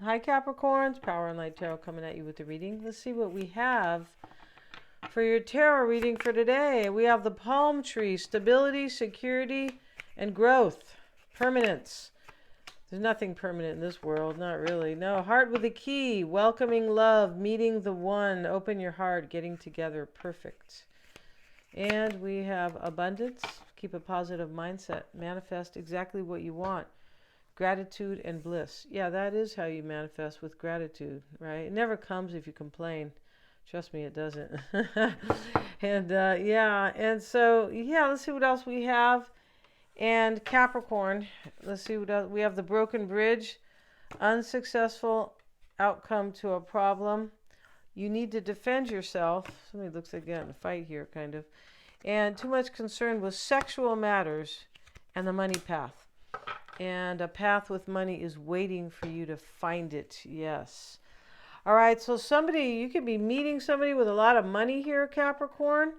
Hi, Capricorns. Power and Light Tarot coming at you with the reading. Let's see what we have for your tarot reading for today. We have the palm tree, stability, security, and growth. Permanence. There's nothing permanent in this world. Not really. No. Heart with a key. Welcoming love. Meeting the one. Open your heart. Getting together. Perfect. And we have abundance. Keep a positive mindset. Manifest exactly what you want. Gratitude and bliss. Yeah, that is how you manifest, with gratitude, right? It never comes if you complain. Trust me, it doesn't. And and so, let's see what else we have. And Capricorn, let's see what else. We have the broken bridge, unsuccessful outcome to a problem. You need to defend yourself. Somebody looks like getting in a fight here, kind of. And too much concern with sexual matters and the money path. And a path with money is waiting for you to find it. Yes. All right. So you could be meeting somebody with a lot of money here, Capricorn,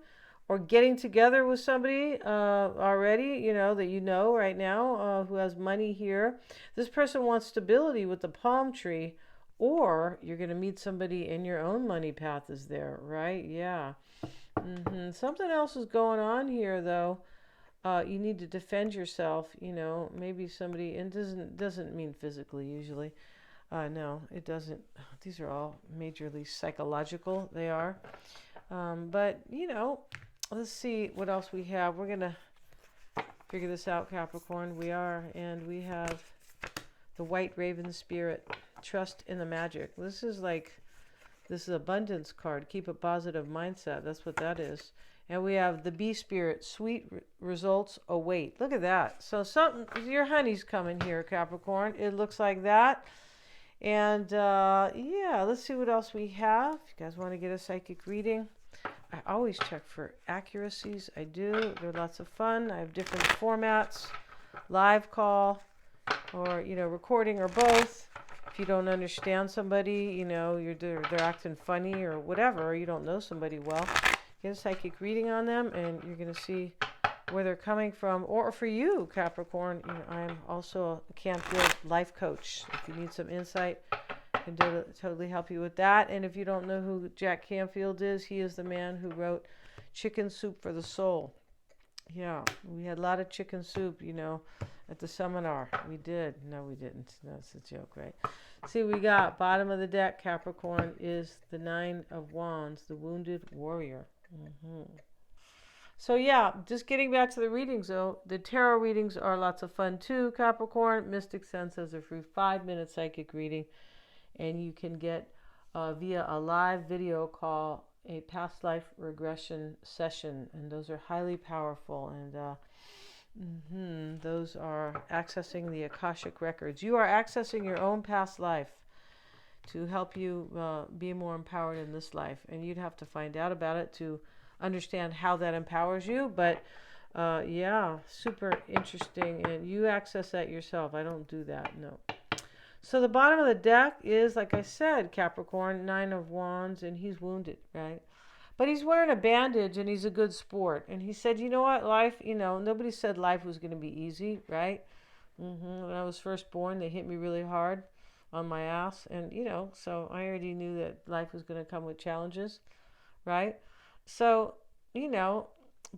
or getting together with somebody already, that you know right now who has money here. This person wants stability with the palm tree, or you're going to meet somebody in your own money path is there, right? Yeah. Something else is going on here, though. You need to defend yourself, maybe somebody, and doesn't mean physically usually. No, it doesn't. These are all majorly psychological. They are. But, let's see what else we have. We're going to figure this out, Capricorn. We are. And we have the white raven spirit. Trust in the magic. This is abundance card. Keep a positive mindset. That's what that is. And we have the bee spirit. Sweet results await. Look at that. So your honey's coming here, Capricorn. It looks like that. And let's see what else we have. If you guys want to get a psychic reading, I always check for accuracies. I do. They're lots of fun. I have different formats, live call, or recording, or both. If you don't understand somebody, they're acting funny or whatever, or you don't know somebody well, get a psychic reading on them, and you're going to see where they're coming from. Or for you, Capricorn, I'm also a Canfield life coach. If you need some insight, I can totally help you with that. And if you don't know who Jack Canfield is, he is the man who wrote Chicken Soup for the Soul. Yeah, we had a lot of chicken soup, at the seminar. We did. No, we didn't. No, it's a joke, right? See, we got bottom of the deck, Capricorn, is the Nine of Wands, the wounded warrior. So just getting back to the readings, though, the tarot readings are lots of fun too, Capricorn. Mystic Sense has a free 5-minute psychic reading, and you can get via a live video call a past life regression session, and those are highly powerful, and those are accessing the Akashic records. You are accessing your own past life to help you be more empowered in this life, and you'd have to find out about it to understand how that empowers you. But super interesting, and you access that yourself. I don't do that, no. So the bottom of the deck is, like I said, Capricorn, Nine of Wands, and he's wounded, right? But he's wearing a bandage, and he's a good sport. And he said, you know what, life, nobody said life was going to be easy, right? When I was first born, they hit me really hard on my ass. And, so I already knew that life was going to come with challenges, right? So,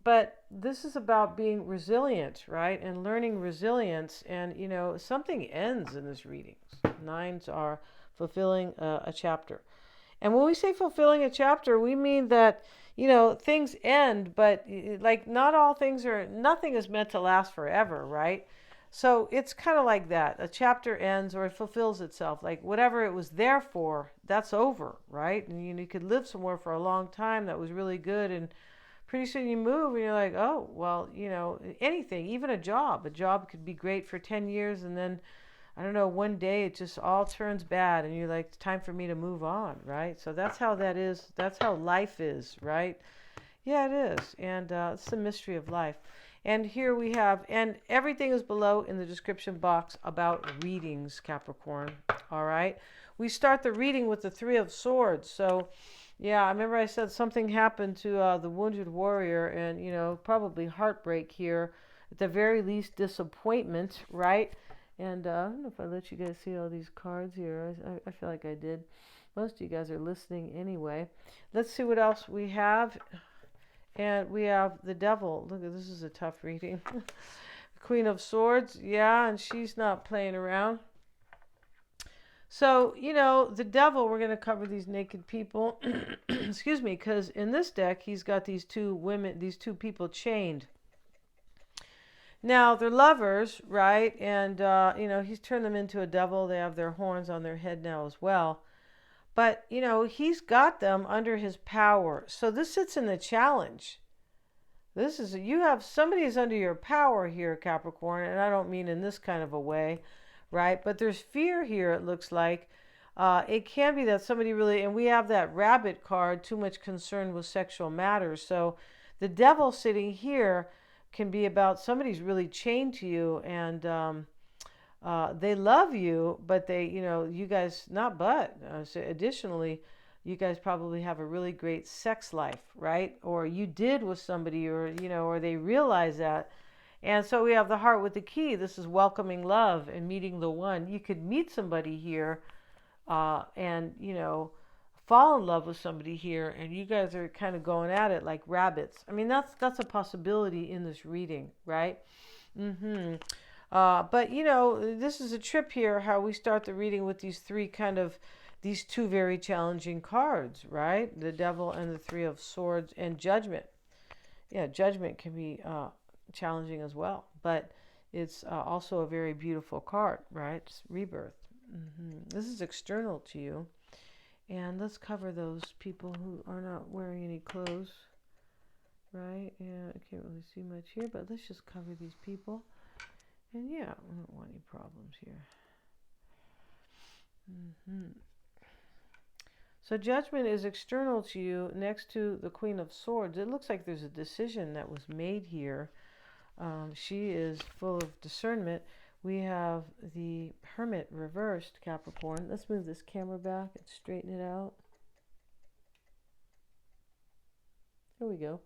but this is about being resilient, right? And learning resilience. And, something ends in this reading. Nines are fulfilling a chapter. And when we say fulfilling a chapter, we mean that, things end, but nothing is meant to last forever, right? So it's kind of like that. A chapter ends, or it fulfills itself. Like whatever it was there for, that's over, right? And you could live somewhere for a long time that was really good, and pretty soon you move and you're like, oh, well, anything, even a job. A job could be great for 10 years, and then, I don't know, one day it just all turns bad, and you're like, it's time for me to move on, right? So that's how that is. That's how life is, right? Yeah, it is. And it's the mystery of life. And here we have, and everything is below in the description box about readings, Capricorn. All right. We start the reading with the Three of Swords. So, I remember I said something happened to the wounded warrior, and, probably heartbreak here. At the very least, disappointment, right? And I don't know if I let you guys see all these cards here. I feel like I did. Most of you guys are listening anyway. Let's see what else we have. And we have the Devil. Look, this is a tough reading. Queen of Swords. Yeah, and she's not playing around. So, the Devil, we're going to cover these naked people. Excuse me, because in this deck, he's got these two people chained. Now, they're lovers, right? And, he's turned them into a devil. They have their horns on their head now as well. But, he's got them under his power. So this sits in the challenge. You have somebody is under your power here, Capricorn. And I don't mean in this kind of a way, right? But there's fear here, it looks like. It can be that somebody really, and we have that Rabbit card, too much concern with sexual matters. So the Devil sitting here can be about somebody's really chained to you, and they love you, but you guys, so additionally, you guys probably have a really great sex life, right? Or you did with somebody, or they realize that. And so we have the Heart with the Key. This is welcoming love and meeting the one. You could meet somebody here and, fall in love with somebody here, and you guys are kind of going at it like rabbits. I mean, that's a possibility in this reading, right? But, this is a trip here, how we start the reading with these two very challenging cards, right? The Devil and the Three of Swords and Judgment. Yeah, Judgment can be challenging as well, but it's also a very beautiful card, right? It's rebirth. This is external to you. And let's cover those people who are not wearing any clothes, right? Yeah, I can't really see much here, but let's just cover these people. And yeah, I don't want any problems here. So Judgment is external to you next to the Queen of Swords. It looks like there's a decision that was made here. She is full of discernment. We have the Hermit reversed, Capricorn. Let's move this camera back and straighten it out. Here we go.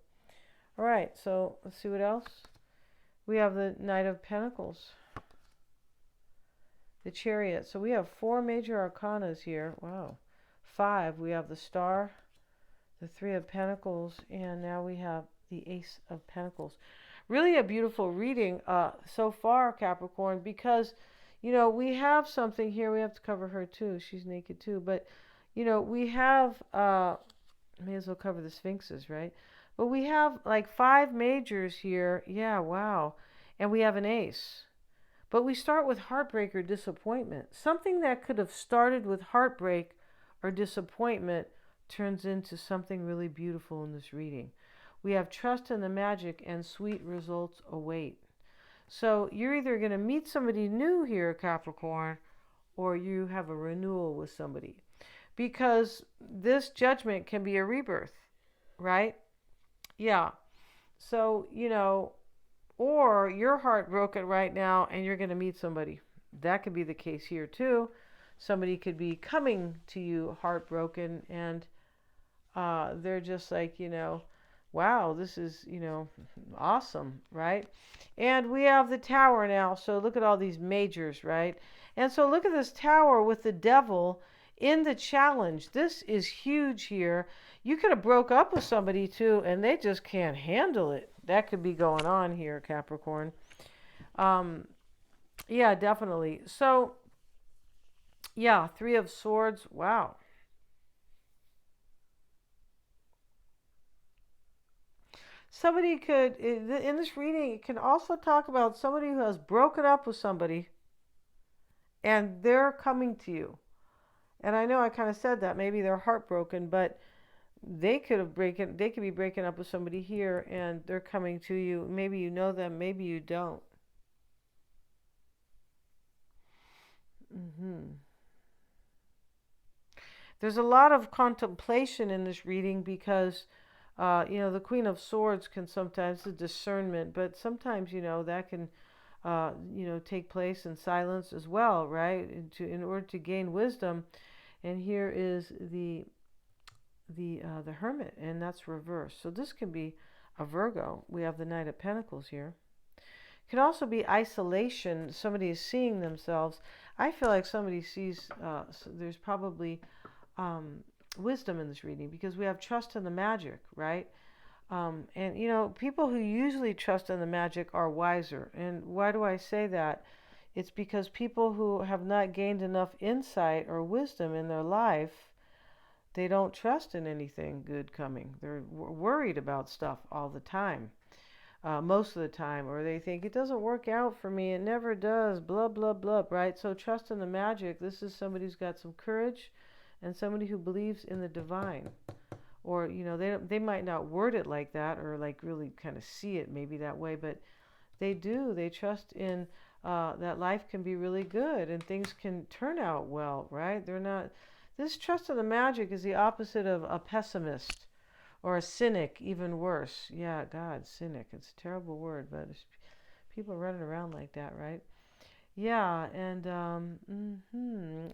All right, so let's see what else. We have the Knight of Pentacles, the Chariot. So we have 4 major arcanas here. Wow. 5. We have the Star, the Three of Pentacles, and now we have the Ace of Pentacles. Really a beautiful reading so far, Capricorn, because, we have something here. We have to cover her too. She's naked too. But, we have, may as well cover the Sphinxes, right? But we have like 5 majors here. Yeah, wow. And we have an ace. But we start with heartbreak or disappointment. Something that could have started with heartbreak or disappointment turns into something really beautiful in this reading. We have trust in the magic and sweet results await. So you're either going to meet somebody new here, Capricorn, or you have a renewal with somebody. Because this Judgment can be a rebirth, right? Yeah. So, or you're heartbroken right now and you're going to meet somebody. That could be the case here too. Somebody could be coming to you heartbroken, and they're just like, wow, this is, awesome, right? And we have the Tower now. So look at all these majors, right? And so look at this Tower with the Devil in the challenge. This is huge here. You could have broke up with somebody too, and they just can't handle it. That could be going on here, Capricorn. Yeah, definitely. So, yeah, Three of Swords. Wow. Somebody could, in this reading, it can also talk about somebody who has broken up with somebody and they're coming to you. And I know I kind of said that. Maybe they're heartbroken, but they could be breaking up with somebody here and they're coming to you. Maybe you know them, maybe you don't. There's a lot of contemplation in this reading because the Queen of Swords can sometimes, the discernment, but sometimes, that can, take place in silence as well, right? In order to gain wisdom. And here is the Hermit, and that's reversed. So this can be a Virgo. We have the Knight of Pentacles here. It can also be isolation. Somebody is seeing themselves. I feel like somebody sees, there's probably wisdom in this reading because we have trust in the magic, right? And people who usually trust in the magic are wiser. And why do I say that? It's because people who have not gained enough insight or wisdom in their life, they don't trust in anything good coming. They're worried about stuff all the time, most of the time, or they think it doesn't work out for me. It never does. Blah, blah, blah, right? So trust in the magic. This is somebody who's got some courage and somebody who believes in the divine. Or, they might not word it like that or like really kind of see it maybe that way, but they do. They trust in that life can be really good and things can turn out well, right? They're not. This trust in the magic is the opposite of a pessimist or a cynic, even worse. Yeah, God, cynic. It's a terrible word, but people running around like that, right? Yeah, and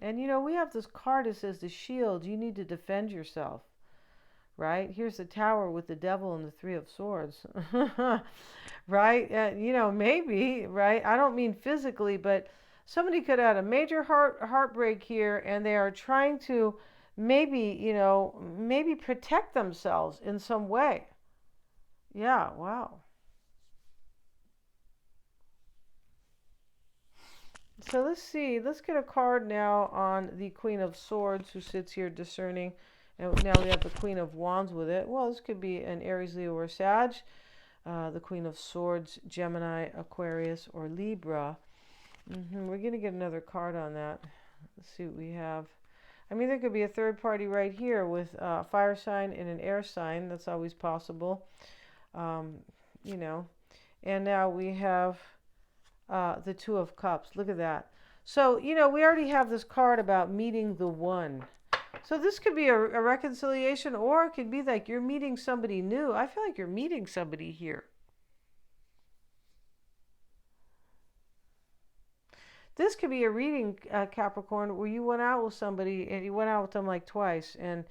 and we have this card that says the shield. You need to defend yourself, right? Here's the tower with the devil and the three of swords, right? Maybe, right? I don't mean physically, but somebody could have had a major heartbreak here, and they are trying to maybe protect themselves in some way. Yeah, wow. So let's see. Let's get a card now on the Queen of Swords who sits here discerning. And now we have the Queen of Wands with it. Well, this could be an Aries, Leo, or Sag. The Queen of Swords, Gemini, Aquarius, or Libra. We're going to get another card on that. Let's see what we have. I mean, there could be a third party right here with a fire sign and an air sign. That's always possible. You know. And now we have the Two of Cups. Look at that. So, we already have this card about meeting the one. So this could be a reconciliation, or it could be like you're meeting somebody new. I feel like you're meeting somebody here. This could be a reading, Capricorn, where you went out with somebody and you went out with them like twice, and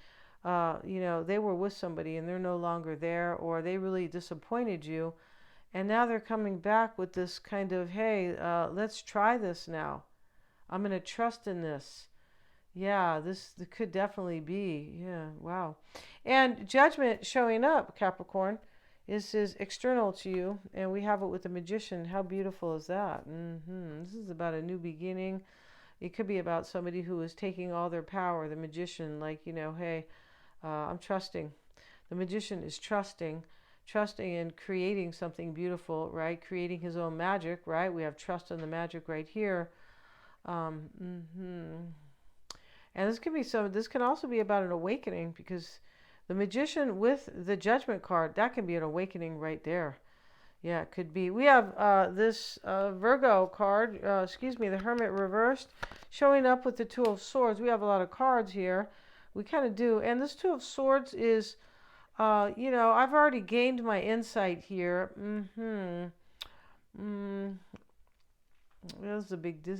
they were with somebody and they're no longer there, or they really disappointed you, and now they're coming back with this kind of, hey, let's try this now. I'm going to trust in this. Yeah, this could definitely be. Yeah, wow. And judgment showing up, Capricorn, is external to you, and we have it with the Magician. How beautiful is that? This is about a new beginning. It could be about somebody who is taking all their power, the Magician, like, hey, I'm trusting. The Magician is trusting in creating something beautiful, right? Creating his own magic, right? We have trust in the magic right here. And this can also be about an awakening, because the Magician with the Judgment card, that can be an awakening right there. Yeah, it could be. We have this Virgo card, the Hermit reversed, showing up with the Two of Swords. We have a lot of cards here. We kind of do. And this Two of Swords is, I've already gained my insight here. This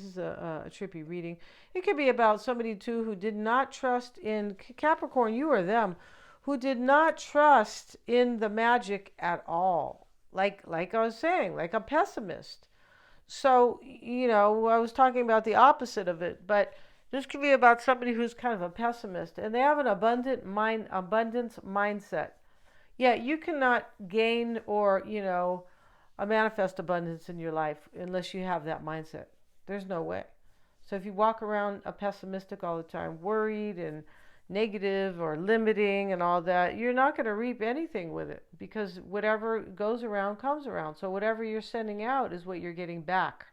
is a trippy reading. It could be about somebody too who did not trust in Capricorn, you or them, who did not trust in the magic at all. Like I was saying, like a pessimist. So, I was talking about the opposite of it, but this could be about somebody who's kind of a pessimist, and they have an abundance mindset. Yeah, you cannot gain or, manifest abundance in your life unless you have that mindset. There's no way. So if you walk around pessimistic all the time, worried and negative or limiting and all that, you're not going to reap anything with it, because whatever goes around comes around. So whatever you're sending out is what you're getting back,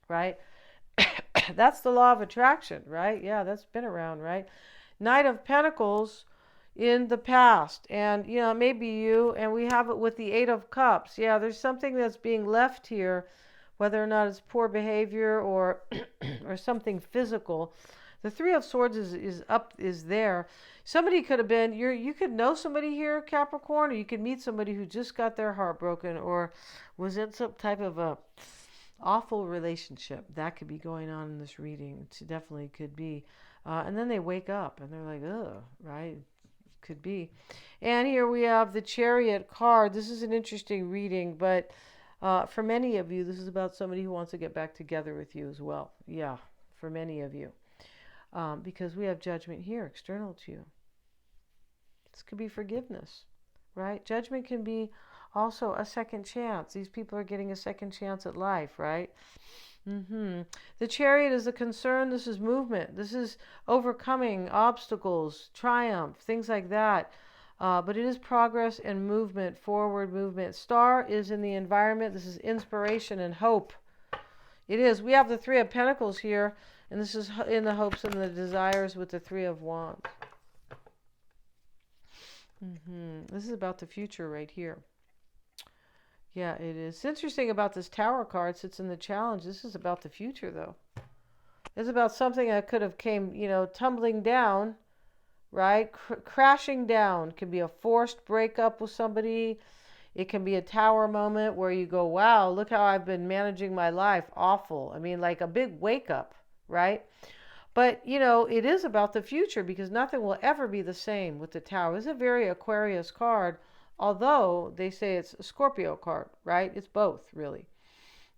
right? That's the law of attraction, right? Yeah, that's been around, right? Knight of Pentacles in the past, and maybe you, and we have it with the Eight of Cups. Yeah, there's something that's being left here, whether or not it's poor behavior or or something physical. The Three of Swords is there. Somebody could have been, you could know somebody here, Capricorn, or you could meet somebody who just got their heart broken or was in some type of a awful relationship. That could be going on in this reading. It definitely could be. And then they wake up and they're like, ugh, right? Could be. And here we have the Chariot card. This is an interesting reading, but For many of you, this is about somebody who wants to get back together with you as well. Yeah, for many of you. Because we have judgment here, external to you. This could be forgiveness, right? Judgment can be also a second chance. These people are getting a second chance at life, right? The Chariot is a concern. This is movement. This is overcoming obstacles, triumph, things like that. But it is progress and movement, forward movement. Star is in the environment. This is inspiration and hope. It is. We have the Three of Pentacles here, and this is in the hopes and the desires with the Three of Wands. This is about the future right here. Yeah, it is. It's interesting about this Tower card. Sits in the challenge. This is about the future, though. It's about something that could have came, tumbling down, right? Crashing down. It can be a forced breakup with somebody. It can be a tower moment where you go, wow, look how I've been managing my life. Awful. I mean, like a big wake up, right? But, it is about the future because nothing will ever be the same with the Tower. It's a very Aquarius card, although they say it's a Scorpio card, right? It's both, really.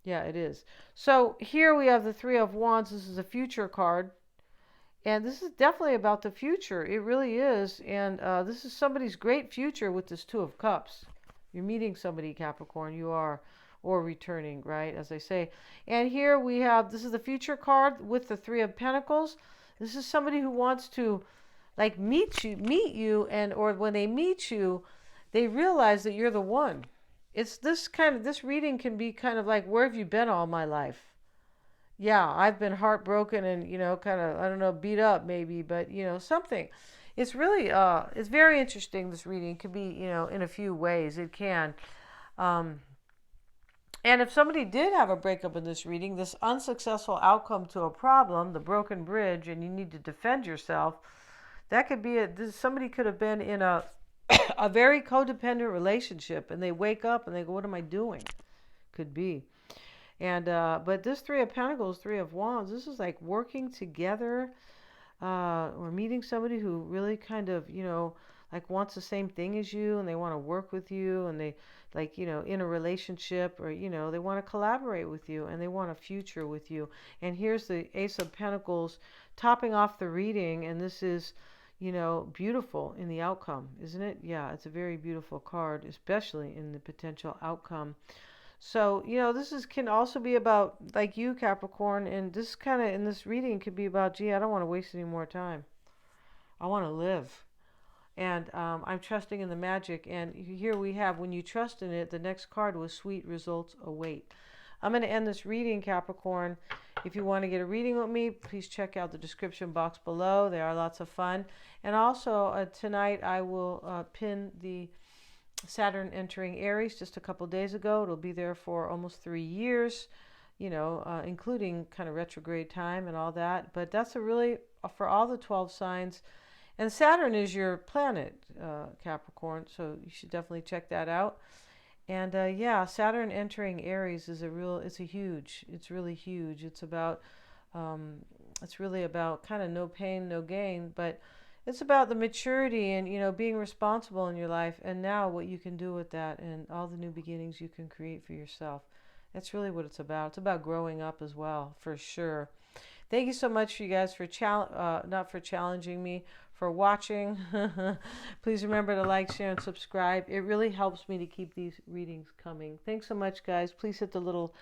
Yeah, it is. So here we have the Three of Wands. This is a future card. And this is definitely about the future. It really is. And this is somebody's great future with this Two of Cups. You're meeting somebody, Capricorn. You are. Or returning, right? As I say. And here we have, this is the future card with the Three of Pentacles. This is somebody who wants to like meet you, and or when they meet you, they realize that you're the one. It's this reading can be kind of like, where have you been all my life? Yeah, I've been heartbroken and, kind of, I don't know, beat up maybe, but, something. It's really, it's very interesting, this reading. It can be, in a few ways. It can. And if somebody did have a breakup in this reading, this unsuccessful outcome to a problem, the broken bridge, and you need to defend yourself, that could be somebody could have been in a very codependent relationship, and they wake up and they go, what am I doing? Could be. And but this Three of Pentacles, Three of Wands, this is like working together, or meeting somebody who really kind of, like wants the same thing as you, and they want to work with you, and they like, in a relationship, or, they want to collaborate with you, and they want a future with you. And here's the Ace of Pentacles topping off the reading, and this is, beautiful in the outcome, isn't it? Yeah, it's a very beautiful card, especially in the potential outcome. So, this can also be about like you, Capricorn, and this kind of in this reading could be about, gee, I don't want to waste any more time. I want to live. And I'm trusting in the magic. And here we have, when you trust in it, the next card was sweet results await. I'm going to end this reading, Capricorn. If you want to get a reading with me, please check out the description box below. They are lots of fun. And also tonight I will pin the Saturn entering Aries just a couple days ago. It'll be there for almost 3 years, including kind of retrograde time and all that. But that's really for all the 12 signs. And Saturn is your planet, Capricorn, so you should definitely check that out. And yeah, Saturn entering Aries is it's really huge. It's about, it's really about kind of no pain, no gain, but it's about the maturity and, being responsible in your life, and now what you can do with that and all the new beginnings you can create for yourself. That's really what it's about. It's about growing up as well, for sure. Thank you so much for you guys for not for challenging me, for watching. Please remember to like, share, and subscribe. It really helps me to keep these readings coming. Thanks so much, guys. Please hit the little,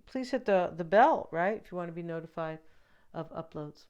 please hit the bell, right, if you want to be notified of uploads.